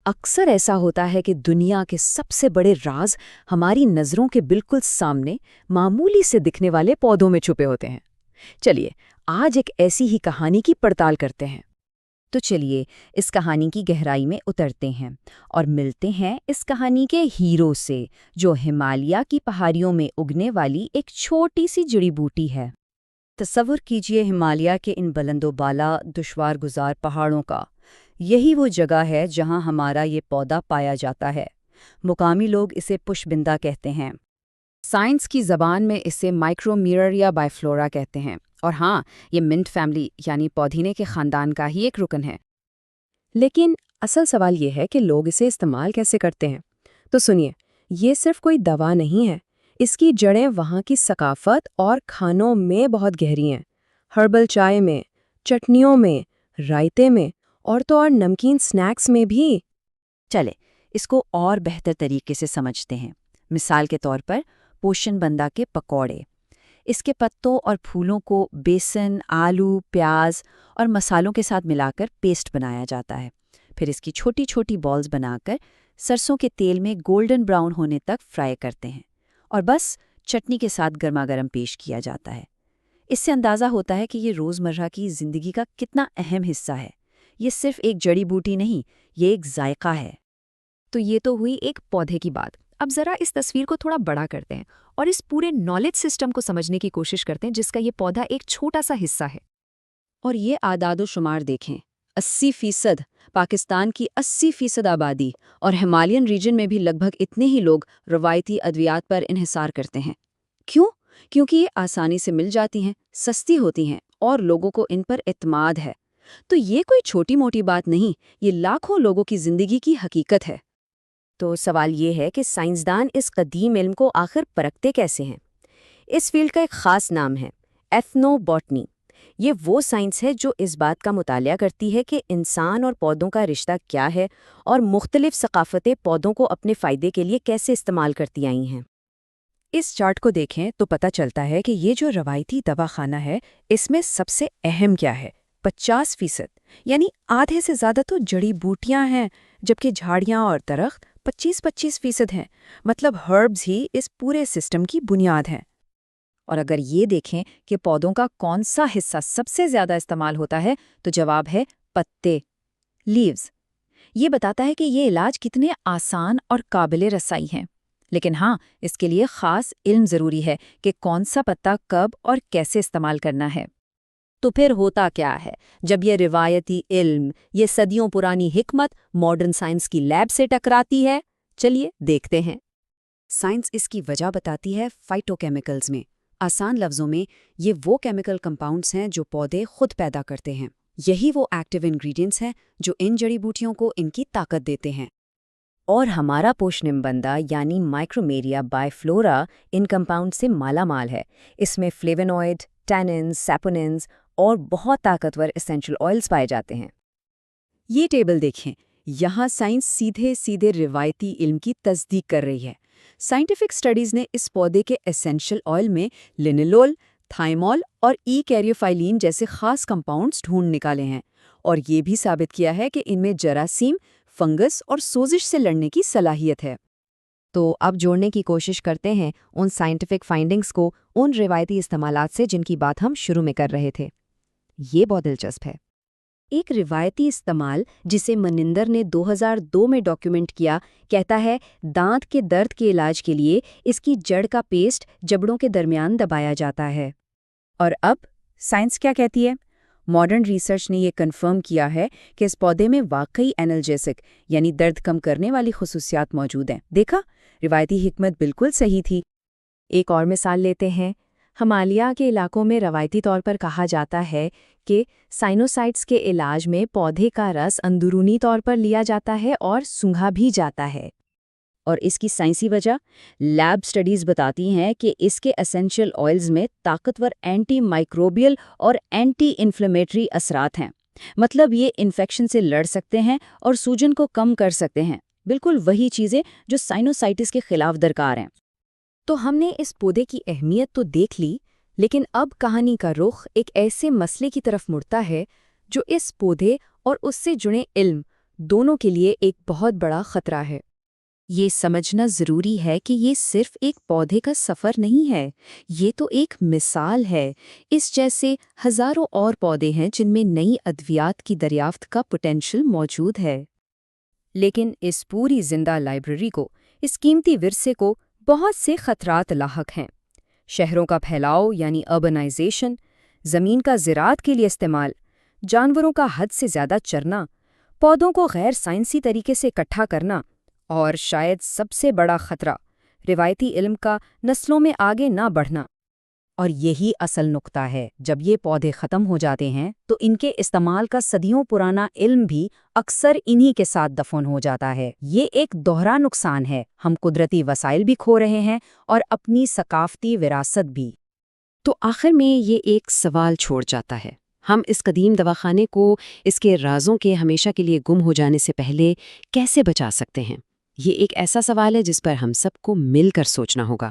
اکثر ایسا ہوتا ہے کہ دنیا کے سب سے بڑے راز ہماری نظروں کے بالکل سامنے معمولی سے دکھنے والے پودوں میں چھپے ہوتے ہیں۔ چلیے آج ایک ایسی ہی کہانی کی پڑتال کرتے ہیں۔ تو چلیے اس کہانی کی گہرائی میں اترتے ہیں اور ملتے ہیں اس کہانی کے ہیرو سے، جو ہمالیہ کی پہاڑیوں میں اگنے والی ایک چھوٹی سی جڑی بوٹی ہے۔ تصور کیجئے ہمالیہ کے ان بلند و بالا دشوار گزار پہاڑوں کا۔ یہی وہ جگہ ہے جہاں ہمارا یہ پودا پایا جاتا ہے۔ مقامی لوگ اسے پشبندہ کہتے ہیں۔ سائنس کی زبان میں اسے مائکرومیریا بائیفلورا کہتے ہیں، اور ہاں، یہ منٹ فیملی یعنی پودینے کے خاندان کا ہی ایک رکن ہے۔ لیکن اصل سوال یہ ہے کہ لوگ اسے استعمال کیسے کرتے ہیں؟ تو سنیے، یہ صرف کوئی دوا نہیں ہے، اس کی جڑیں وہاں کی ثقافت اور کھانوں میں بہت گہری ہیں۔ ہربل چائے میں، چٹنیوں میں، رائتے میں، اور تو اور نمکین سنیکس میں بھی۔ چلے اس کو اور بہتر طریقے سے سمجھتے ہیں۔ مثال کے طور پر پوشن بندہ کے پکوڑے۔ اس کے پتوں اور پھولوں کو بیسن، آلو، پیاز اور مسالوں کے ساتھ ملا کر پیسٹ بنایا جاتا ہے۔ پھر اس کی چھوٹی چھوٹی بالز بنا کر سرسوں کے تیل میں گولڈن براؤن ہونے تک فرائی کرتے ہیں، اور بس چٹنی کے ساتھ گرما گرم پیش کیا جاتا ہے۔ اس سے اندازہ ہوتا ہے کہ یہ روزمرہ کی زندگی کا کتنا اہم حصہ ہے۔ یہ صرف ایک جڑی بوٹی نہیں، یہ ایک ذائقہ ہے۔ تو یہ تو ہوئی ایک پودے کی بات۔ اب ذرا اس تصویر کو تھوڑا بڑا کرتے ہیں اور اس پورے نالج سسٹم کو سمجھنے کی کوشش کرتے ہیں جس کا یہ پودا ایک چھوٹا سا حصہ ہے۔ اور یہ اعداد و شمار دیکھیں، 80%، پاکستان کی 80% آبادی، اور ہمالین ریجن میں بھی لگ بھگ اتنے ہی لوگ روایتی ادویات پر انحصار کرتے ہیں۔ کیوں؟ کیونکہ یہ آسانی سے مل جاتی ہیں، سستی ہوتی ہیں، اور لوگوں کو ان پر اعتماد ہے۔ تو یہ کوئی چھوٹی موٹی بات نہیں، یہ لاکھوں لوگوں کی زندگی کی حقیقت ہے۔ تو سوال یہ ہے کہ سائنسدان اس قدیم علم کو آخر پرکھتے کیسے ہیں؟ اس فیلڈ کا ایک خاص نام ہے ایتھنو باٹنی۔ یہ وہ سائنس ہے جو اس بات کا مطالعہ کرتی ہے کہ انسان اور پودوں کا رشتہ کیا ہے، اور مختلف ثقافتیں پودوں کو اپنے فائدے کے لیے کیسے استعمال کرتی آئی ہیں۔ اس چارٹ کو دیکھیں تو پتہ چلتا ہے کہ یہ جو روایتی دواخانہ ہے، اس میں سب سے اہم کیا ہے؟ 50%، یعنی آدھے سے زیادہ تو جڑی بوٹیاں ہیں، جبکہ جھاڑیاں اور درخت 25% ہیں۔ مطلب ہربز ہی اس پورے سسٹم کی بنیاد ہیں۔ اور اگر یہ دیکھیں کہ پودوں کا کون سا حصہ سب سے زیادہ استعمال ہوتا ہے، تو جواب ہے پتے، لیوز۔ یہ بتاتا ہے کہ یہ علاج کتنے آسان اور قابل رسائی ہیں۔ لیکن ہاں، اس کے لیے خاص علم ضروری ہے کہ کون سا پتا کب اور کیسے استعمال کرنا ہے۔ تو پھر ہوتا کیا ہے جب یہ روایتی علم، یہ صدیوں پرانی حکمت ماڈرن سائنس کی لیب سے ٹکراتی ہے؟ چلیے دیکھتے ہیں۔ سائنس اس کی وجہ بتاتی ہے فائٹو کیمیکلز میں۔ آسان لفظوں میں یہ وہ کیمیکل کمپاؤنڈز ہیں جو پودے خود پیدا کرتے ہیں۔ یہی وہ ایکٹیو انگریڈینٹس ہیں جو ان جڑی بوٹیوں کو ان کی طاقت دیتے ہیں۔ اور ہمارا پوشن بندہ یعنی مائکرومیریا بائیفلورا ان کمپاؤنڈ سے مالا مال ہے۔ اس میں فلیونوئڈ، ٹیننز، سیپوننز اور بہت طاقتور اسینشل آئلز پائے جاتے ہیں۔ یہ ٹیبل دیکھیں، یہاں سائنس سیدھے سیدھے روایتی علم کی تصدیق کر رہی ہے۔ سائنٹیفک سٹڈیز نے اس پودے کے اسینشل آئل میں لینولول، تھائمول اور ای کیریوفائلین جیسے خاص کمپاؤنڈز ڈھونڈ نکالے ہیں، اور یہ بھی ثابت کیا ہے کہ ان میں جراثیم، فنگس اور سوزش سے لڑنے کی صلاحیت ہے۔ تو اب جوڑنے کی کوشش کرتے ہیں ان سائنٹیفک فائنڈنگز کو ان روایتی استعمالات سے جن کی بات ہم شروع میں کر رہے تھے۔ یہ بہت دلچسپ ہے۔ ایک روایتی استعمال جسے منندر نے 2002 میں ڈاکیومنٹ کیا، کہتا ہے دانت کے درد کے علاج کے لیے اس کی جڑ کا پیسٹ جبڑوں کے درمیان دبایا جاتا ہے۔ اور اب سائنس کیا کہتی ہے؟ ماڈرن ریسرچ نے یہ کنفرم کیا ہے کہ اس پودے میں واقعی اینالجیسک یعنی درد کم کرنے والی خصوصیات موجود ہیں۔ دیکھا، روایتی حکمت بالکل صحیح تھی۔ ایک اور مثال لیتے ہیں۔ ہمالیہ کے علاقوں میں روایتی طور پر کہا جاتا ہے کہ سائنوسائٹس کے علاج میں پودے کا رس اندرونی طور پر لیا جاتا ہے اور سونگھا بھی جاتا ہے۔ اور اس کی سائنسی وجہ؟ لیب سٹڈیز بتاتی ہیں کہ اس کے اسینشل آئلز میں طاقتور اینٹی مائکروبیل اور اینٹی انفلیمیٹری اثرات ہیں۔ مطلب یہ انفیکشن سے لڑ سکتے ہیں اور سوجن کو کم کر سکتے ہیں۔ بالکل وہی چیزیں جو سائنوسائٹس کے خلاف درکار ہیں۔ تو ہم نے اس پودے کی اہمیت تو دیکھ لی، لیکن اب کہانی کا رخ ایک ایسے مسئلے کی طرف مڑتا ہے جو اس پودے اور اس سے جڑے علم دونوں کے لیے ایک بہت بڑا خطرہ ہے۔ یہ سمجھنا ضروری ہے کہ یہ صرف ایک پودے کا سفر نہیں ہے، یہ تو ایک مثال ہے۔ اس جیسے ہزاروں اور پودے ہیں جن میں نئی ادویات کی دریافت کا پوٹینشل موجود ہے۔ لیکن اس پوری زندہ لائبریری کو، اس قیمتی ورثے کو بہت سے خطرات لاحق ہیں۔ شہروں کا پھیلاؤ یعنی اربنائزیشن، زمین کا زراعت کے لیے استعمال، جانوروں کا حد سے زیادہ چرنا، پودوں کو غیر سائنسی طریقے سے اکٹھا کرنا، اور شاید سب سے بڑا خطرہ روایتی علم کا نسلوں میں آگے نہ بڑھنا۔ اور یہی اصل نقطہ ہے، جب یہ پودے ختم ہو جاتے ہیں تو ان کے استعمال کا صدیوں پرانا علم بھی اکثر انہی کے ساتھ دفن ہو جاتا ہے۔ یہ ایک دوہرا نقصان ہے، ہم قدرتی وسائل بھی کھو رہے ہیں اور اپنی ثقافتی وراثت بھی۔ تو آخر میں یہ ایک سوال چھوڑ جاتا ہے، ہم اس قدیم دواخانے کو اس کے رازوں کے ہمیشہ کے لیے گم ہو جانے سے پہلے کیسے بچا سکتے ہیں؟ یہ ایک ایسا سوال ہے جس پر ہم سب کو مل کر سوچنا ہوگا۔